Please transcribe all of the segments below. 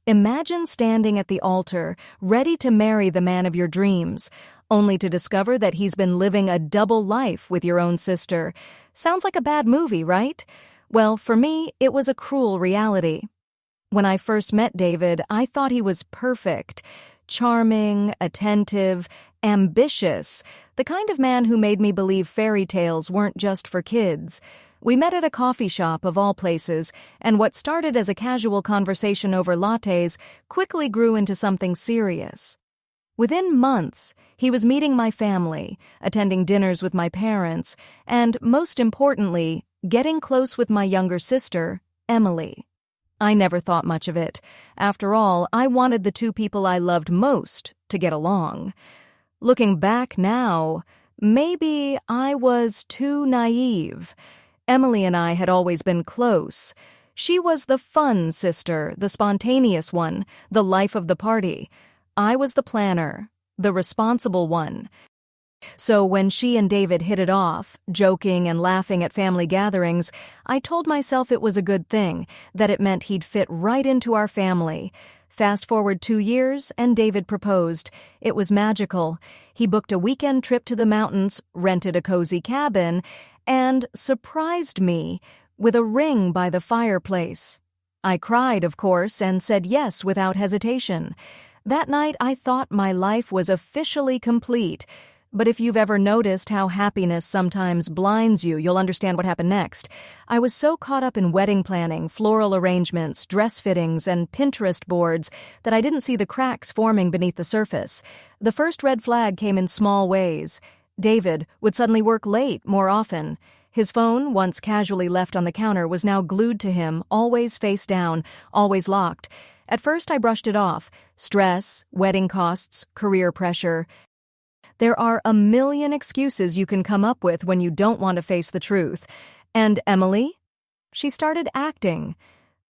Imagine standing at the altar, ready to marry the man of your dreams, only to discover that he's been living a double life with your own sister. Sounds like a bad movie, right? Well, for me, it was a cruel reality. When I first met David, I thought he was perfect. Charming, attentive, ambitious, the kind of man who made me believe fairy tales weren't just for kids. We met at a coffee shop, of all places, and what started as a casual conversation over lattes quickly grew into something serious. Within months, he was meeting my family, attending dinners with my parents, and, most importantly, getting close with my younger sister, Emily. I never thought much of it. After all, I wanted the two people I loved most to get along. Looking back now, maybe I was too naive. Emily and I had always been close. She was the fun sister, the spontaneous one, the life of the party. I was the planner, the responsible one. So when she and David hit it off, joking and laughing at family gatherings, I told myself it was a good thing, that it meant he'd fit right into our family. Fast forward 2 years, and David proposed. It was magical. He booked a weekend trip to the mountains, rented a cozy cabin, and surprised me with a ring by the fireplace. I cried, of course, and said yes without hesitation. That night I thought my life was officially complete. But if you've ever noticed how happiness sometimes blinds you, you'll understand what happened next. I was so caught up in wedding planning, floral arrangements, dress fittings, and Pinterest boards that I didn't see the cracks forming beneath the surface. The first red flag came in small ways. David would suddenly work late more often. His phone, once casually left on the counter, was now glued to him, always face down, always locked. At first I brushed it off. Stress, wedding costs, career pressure. There are a million excuses you can come up with when you don't want to face the truth. And Emily? She started acting.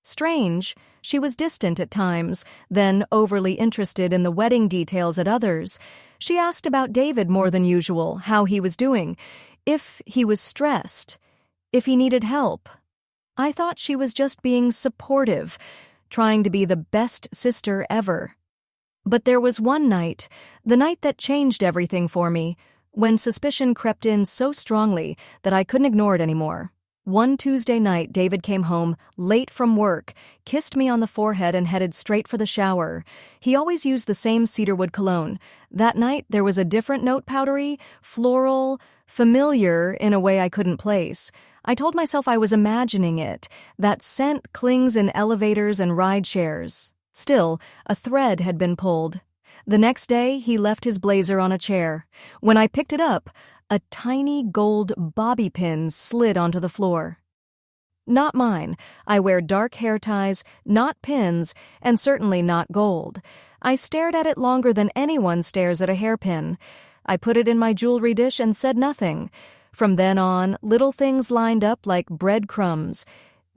Strange, she was distant at times, then overly interested in the wedding details at others. She asked about David more than usual, how he was doing, if he was stressed, if he needed help. I thought she was just being supportive, trying to be the best sister ever. But there was one night, the night that changed everything for me, when suspicion crept in so strongly that I couldn't ignore it anymore. One Tuesday night, David came home, late from work, kissed me on the forehead and headed straight for the shower. He always used the same cedarwood cologne. That night, there was a different note, powdery, floral, familiar in a way I couldn't place. I told myself I was imagining it. That scent clings in elevators and ride shares. Still, a thread had been pulled. The next day, he left his blazer on a chair. When I picked it up, a tiny gold bobby pin slid onto the floor. Not mine. I wear dark hair ties, not pins, and certainly not gold. I stared at it longer than anyone stares at a hairpin. I put it in my jewelry dish and said nothing. From then on, little things lined up like breadcrumbs.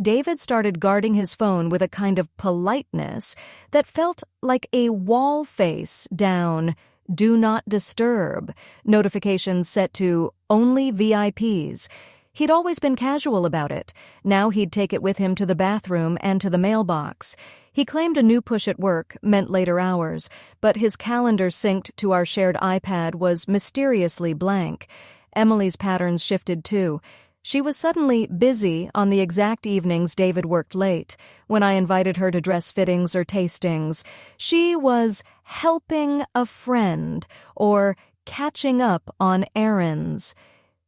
David started guarding his phone with a kind of politeness that felt like a wall face down, "Do not disturb," notifications set to "Only VIPs." He'd always been casual about it. Now he'd take it with him to the bathroom and to the mailbox. He claimed a new push at work meant later hours, but his calendar synced to our shared iPad was mysteriously blank. Emily's patterns shifted too. She was suddenly busy on the exact evenings David worked late. When I invited her to dress fittings or tastings, she was helping a friend or catching up on errands.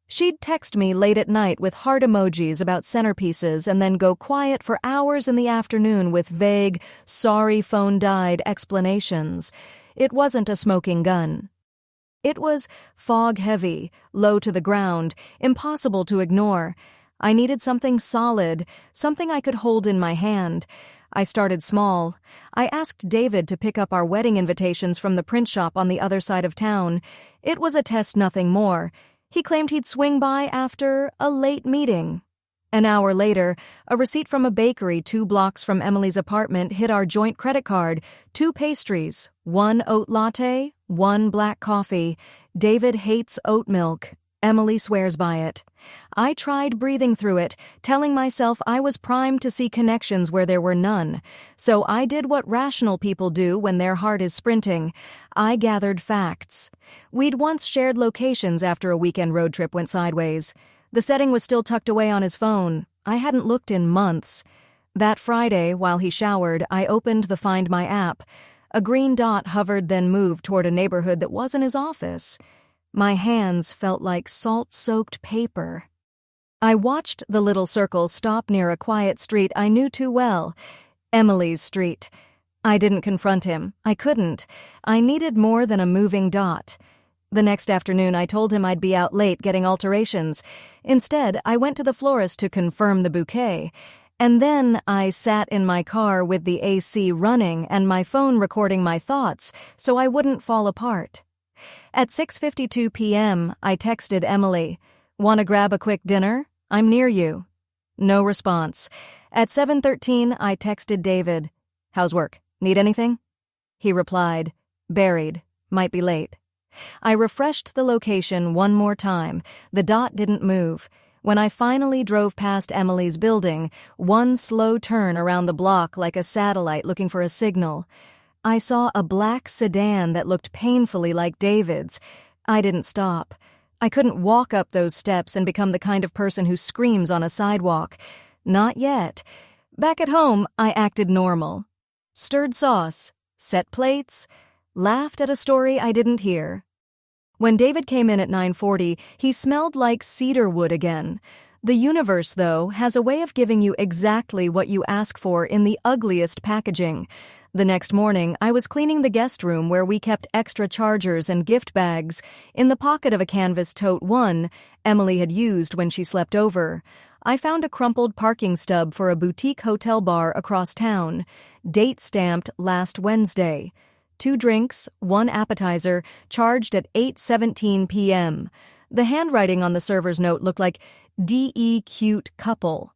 She'd text me late at night with heart emojis about centerpieces and then go quiet for hours in the afternoon with vague, "sorry phone died" explanations. It wasn't a smoking gun. It was fog-heavy, low to the ground, impossible to ignore. I needed something solid, something I could hold in my hand. I started small. I asked David to pick up our wedding invitations from the print shop on the other side of town. It was a test, nothing more. He claimed he'd swing by after a late meeting. An hour later, a receipt from a bakery 2 blocks from Emily's apartment hit our joint credit card. 2 pastries, 1 oat latte, 1 black coffee. David hates oat milk. Emily swears by it. I tried breathing through it, telling myself I was primed to see connections where there were none. So I did what rational people do when their heart is sprinting. I gathered facts. We'd once shared locations after a weekend road trip went sideways. The setting was still tucked away on his phone. I hadn't looked in months. That Friday, while he showered, I opened the Find My app. A green dot hovered, then moved toward a neighborhood that wasn't his office. My hands felt like salt-soaked paper. I watched the little circle stop near a quiet street I knew too well, Emily's street. I didn't confront him. I couldn't. I needed more than a moving dot. The next afternoon, I told him I'd be out late getting alterations. Instead, I went to the florist to confirm the bouquet. And then I sat in my car with the AC running and my phone recording my thoughts so I wouldn't fall apart. At 6:52 p.m., I texted Emily, "Want to grab a quick dinner? I'm near you." No response. At 7:13, I texted David, "How's work? Need anything?" He replied, "Buried. Might be late." I refreshed the location one more time. The dot didn't move. When I finally drove past Emily's building, one slow turn around the block like a satellite looking for a signal, I saw a black sedan that looked painfully like David's. I didn't stop. I couldn't walk up those steps and become the kind of person who screams on a sidewalk. Not yet. Back at home, I acted normal. Stirred sauce, set plates, laughed at a story I didn't hear. When David came in at 9:40, he smelled like cedar wood again. The universe, though, has a way of giving you exactly what you ask for in the ugliest packaging. The next morning, I was cleaning the guest room where we kept extra chargers and gift bags. In the pocket of a canvas tote one Emily had used when she slept over, I found a crumpled parking stub for a boutique hotel bar across town, date stamped last Wednesday. 2 drinks, 1 appetizer, charged at 8:17 p.m. The handwriting on the server's note looked like D.E. cute couple.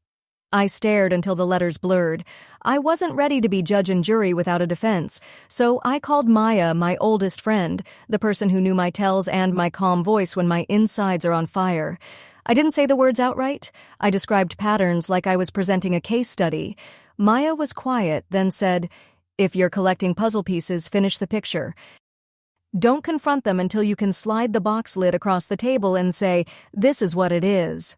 I stared until the letters blurred. I wasn't ready to be judge and jury without a defense, so I called Maya my oldest friend, the person who knew my tells and my calm voice when my insides are on fire. I didn't say the words outright. I described patterns like I was presenting a case study. Maya was quiet, then said, "If you're collecting puzzle pieces, finish the picture. Don't confront them until you can slide the box lid across the table and say, 'This is what it is.'"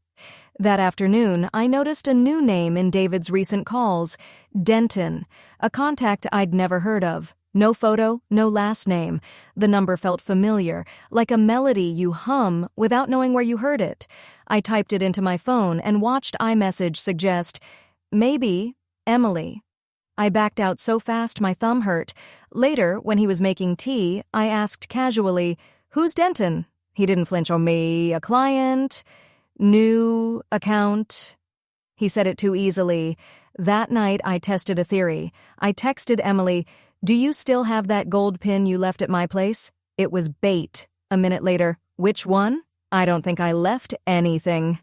That afternoon, I noticed a new name in David's recent calls, Denton, a contact I'd never heard of. No photo, no last name. The number felt familiar, like a melody you hum without knowing where you heard it. I typed it into my phone and watched iMessage suggest, "Maybe, Emily." I backed out so fast my thumb hurt. Later, when he was making tea, I asked casually, "Who's Denton?" He didn't flinch. "On me, a client? New account?" He said it too easily. That night, I tested a theory. I texted Emily, "Do you still have that gold pin you left at my place?" It was bait. A minute later, "Which one?" "I don't think I left anything."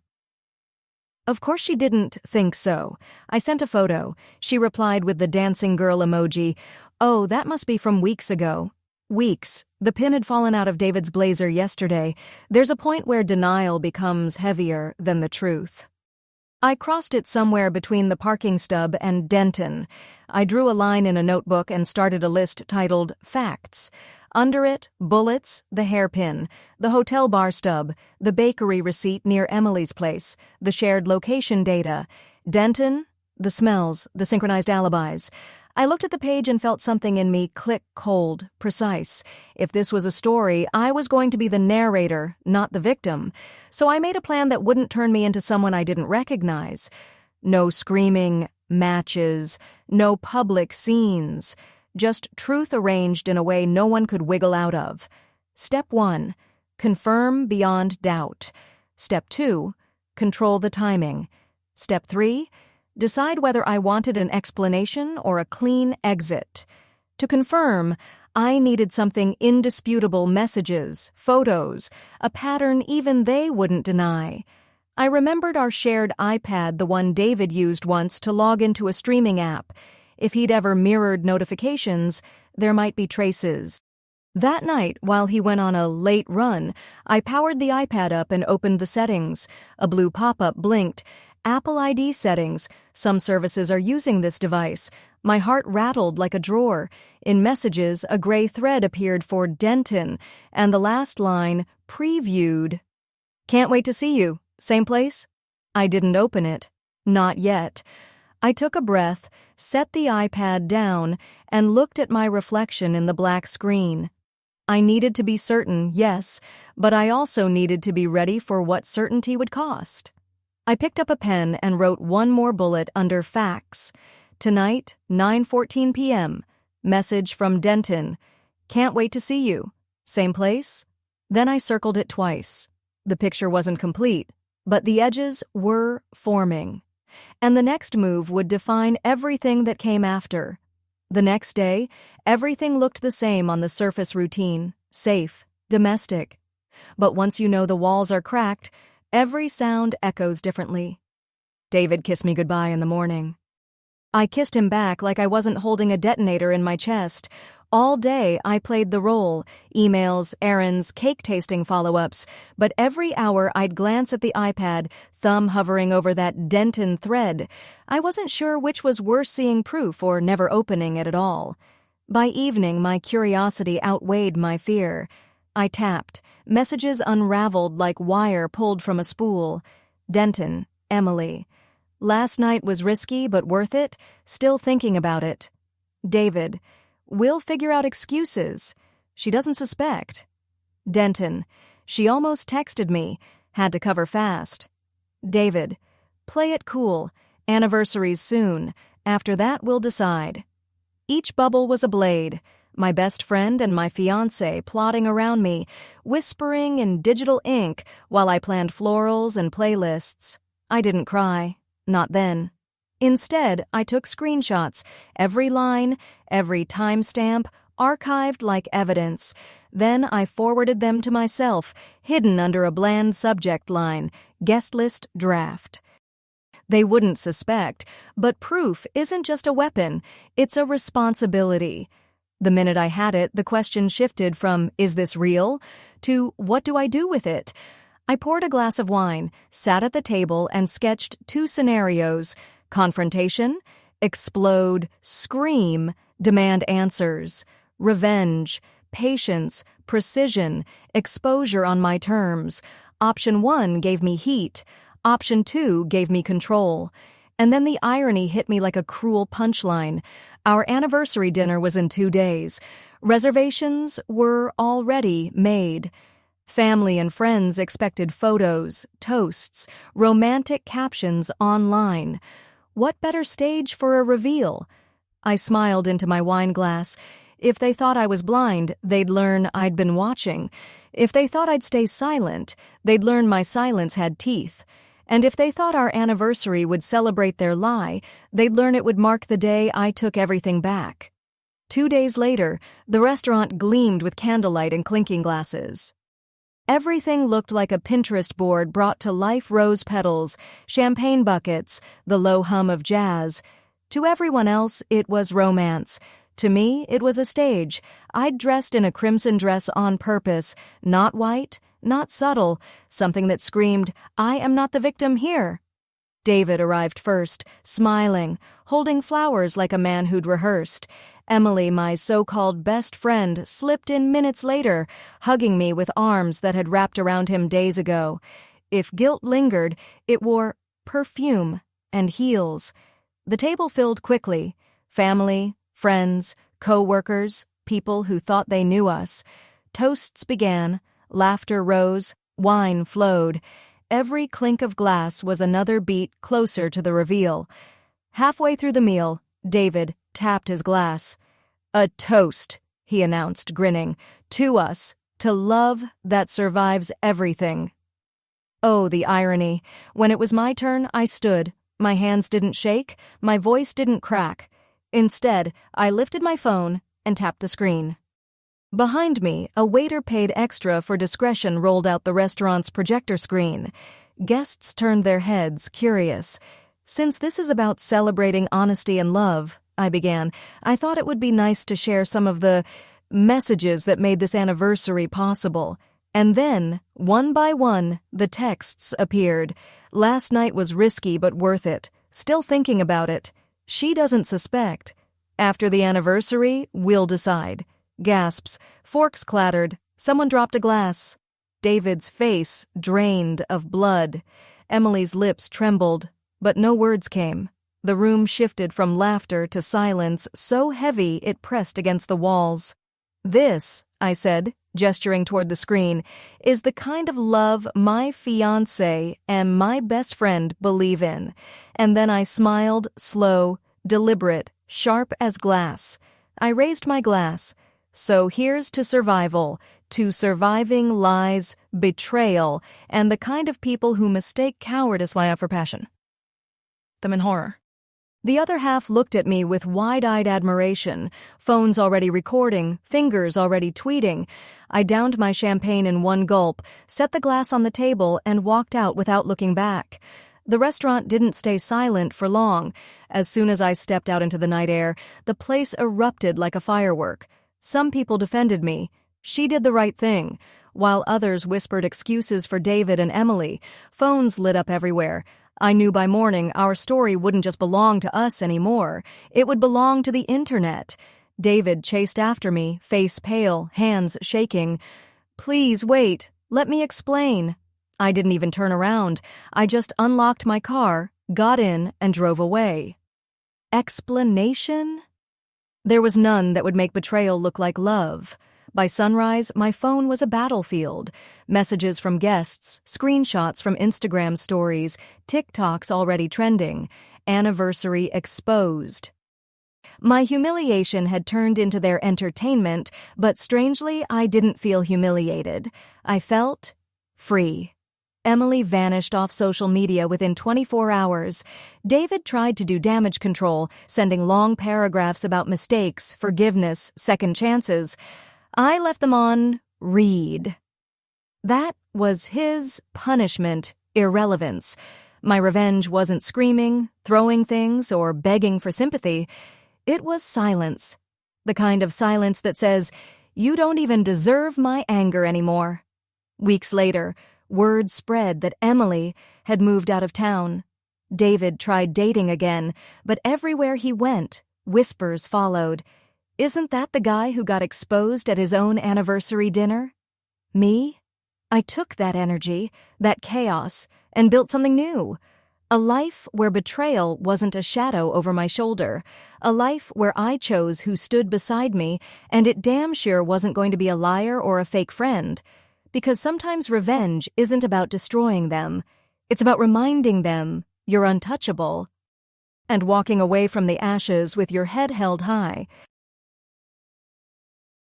Of course she didn't think so. I sent a photo. She replied with the dancing girl emoji. "Oh, that must be from weeks ago." Weeks. The pin had fallen out of David's blazer yesterday. There's a point where denial becomes heavier than the truth. I crossed it somewhere between the parking stub and Denton. I drew a line in a notebook and started a list titled Facts. Under it, bullets, the hairpin, the hotel bar stub, the bakery receipt near Emily's place, the shared location data, Denton, the smells, the synchronized alibis. I looked at the page and felt something in me click cold, precise. If this was a story, I was going to be the narrator, not the victim. So I made a plan that wouldn't turn me into someone I didn't recognize. No screaming matches, no public scenes. Just truth arranged in a way no one could wiggle out of. Step 1, confirm beyond doubt. Step 2, control the timing. Step 3, decide whether I wanted an explanation or a clean exit. To confirm, I needed something indisputable: messages, photos, a pattern even they wouldn't deny. I remembered our shared iPad, the one David used once to log into a streaming app. If he'd ever mirrored notifications, there might be traces. That night, while he went on a late run, I powered the iPad up and opened the settings. A blue pop-up blinked. Apple ID settings. Some services are using this device. My heart rattled like a drawer. In messages, a gray thread appeared for Denton, and the last line, previewed. Can't wait to see you. Same place? I didn't open it. Not yet. I took a breath, set the iPad down, and looked at my reflection in the black screen. I needed to be certain, yes, but I also needed to be ready for what certainty would cost. I picked up a pen and wrote one more bullet under facts. Tonight, 9:14 p.m. Message from Denton. Can't wait to see you. Same place? Then I circled it twice. The picture wasn't complete, but the edges were forming. And the next move would define everything that came after. The next day, everything looked the same on the surface routine, safe, domestic. But once you know the walls are cracked, every sound echoes differently. David kissed me goodbye in the morning. I kissed him back like I wasn't holding a detonator in my chest. All day, I played the role, emails, errands, cake-tasting follow-ups, but every hour I'd glance at the iPad, thumb hovering over that Denton thread. I wasn't sure which was worse, seeing proof or never opening it at all. By evening, my curiosity outweighed my fear. I tapped. Messages unraveled like wire pulled from a spool. Denton, Emily. Last night was risky but worth it. Still thinking about it. David. We'll figure out excuses. She doesn't suspect. Denton. She almost texted me. Had to cover fast. David. Play it cool. Anniversaries soon. After that, we'll decide. Each bubble was a blade. My best friend and my fiancé plotting around me, whispering in digital ink while I planned florals and playlists. I didn't cry. Not then. Instead, I took screenshots, every line, every timestamp, archived like evidence. Then I forwarded them to myself, hidden under a bland subject line, guest list draft. They wouldn't suspect, but proof isn't just a weapon, it's a responsibility. The minute I had it, the question shifted from, is this real? To, what do I do with it? I poured a glass of wine, sat at the table, and sketched 2 scenarios. Confrontation, explode, scream, demand answers. Revenge, patience, precision, exposure on my terms. Option 1 gave me heat. Option 2 gave me control. And then the irony hit me like a cruel punchline. Our anniversary dinner was in 2 days. Reservations were already made. Family and friends expected photos, toasts, romantic captions online. What better stage for a reveal? I smiled into my wine glass. If they thought I was blind, they'd learn I'd been watching. If they thought I'd stay silent, they'd learn my silence had teeth. And if they thought our anniversary would celebrate their lie, they'd learn it would mark the day I took everything back. 2 days later, the restaurant gleamed with candlelight and clinking glasses. Everything looked like a Pinterest board brought to life: rose petals, champagne buckets, the low hum of jazz. To everyone else, it was romance. To me, it was a stage. I'd dressed in a crimson dress on purpose, not white, not subtle, something that screamed, I am not the victim here. David arrived first, smiling, holding flowers like a man who'd rehearsed. Emily, my so-called best friend, slipped in minutes later, hugging me with arms that had wrapped around him days ago. If guilt lingered, it wore perfume and heels. The table filled quickly. Family, friends, co-workers, people who thought they knew us. Toasts began, laughter rose, wine flowed. Every clink of glass was another beat closer to the reveal. Halfway through the meal, David tapped his glass. A toast, he announced, grinning, to us, to love that survives everything. Oh, the irony. When it was my turn, I stood. My hands didn't shake, my voice didn't crack. Instead, I lifted my phone and tapped the screen. Behind me, a waiter paid extra for discretion rolled out the restaurant's projector screen. Guests turned their heads, curious. Since this is about celebrating honesty and love, I began, I thought it would be nice to share some of the messages that made this anniversary possible. And then, one by one, the texts appeared. Last night was risky but worth it. Still thinking about it. She doesn't suspect. After the anniversary, we'll decide. Gasps. Forks clattered. Someone dropped a glass. David's face drained of blood. Emily's lips trembled, but no words came. The room shifted from laughter to silence so heavy it pressed against the walls. "This," I said, gesturing toward the screen, "is the kind of love my fiancé and my best friend believe in." And then I smiled, slow, deliberate, sharp as glass. I raised my glass. So here's to survival, to surviving lies, betrayal, and the kind of people who mistake cowardice for passion. Them in horror. The other half looked at me with wide-eyed admiration, phones already recording, fingers already tweeting. I downed my champagne in one gulp, set the glass on the table, and walked out without looking back. The restaurant didn't stay silent for long. As soon as I stepped out into the night air, the place erupted like a firework. Some people defended me. She did the right thing. While others whispered excuses for David and Emily, phones lit up everywhere. I knew by morning our story wouldn't just belong to us anymore. It would belong to the internet. David chased after me, face pale, hands shaking. "Please wait. Let me explain." I didn't even turn around. I just unlocked my car, got in, and drove away. Explanation? There was none that would make betrayal look like love. By sunrise, my phone was a battlefield. Messages from guests, screenshots from Instagram stories, TikToks already trending. Anniversary exposed. My humiliation had turned into their entertainment, but strangely, I didn't feel humiliated. I felt free. Emily vanished off social media within 24 hours. David tried to do damage control, sending long paragraphs about mistakes, forgiveness, second chances. I left them on read. That was his punishment, irrelevance. My revenge wasn't screaming, throwing things, or begging for sympathy. It was silence. The kind of silence that says, "You don't even deserve my anger anymore." Weeks later, word spread that Emily had moved out of town. David tried dating again, but everywhere he went, whispers followed. Isn't that the guy who got exposed at his own anniversary dinner? Me? I took that energy, that chaos, and built something new. A life where betrayal wasn't a shadow over my shoulder. A life where I chose who stood beside me, and it damn sure wasn't going to be a liar or a fake friend. Because sometimes revenge isn't about destroying them. It's about reminding them you're untouchable. And walking away from the ashes with your head held high.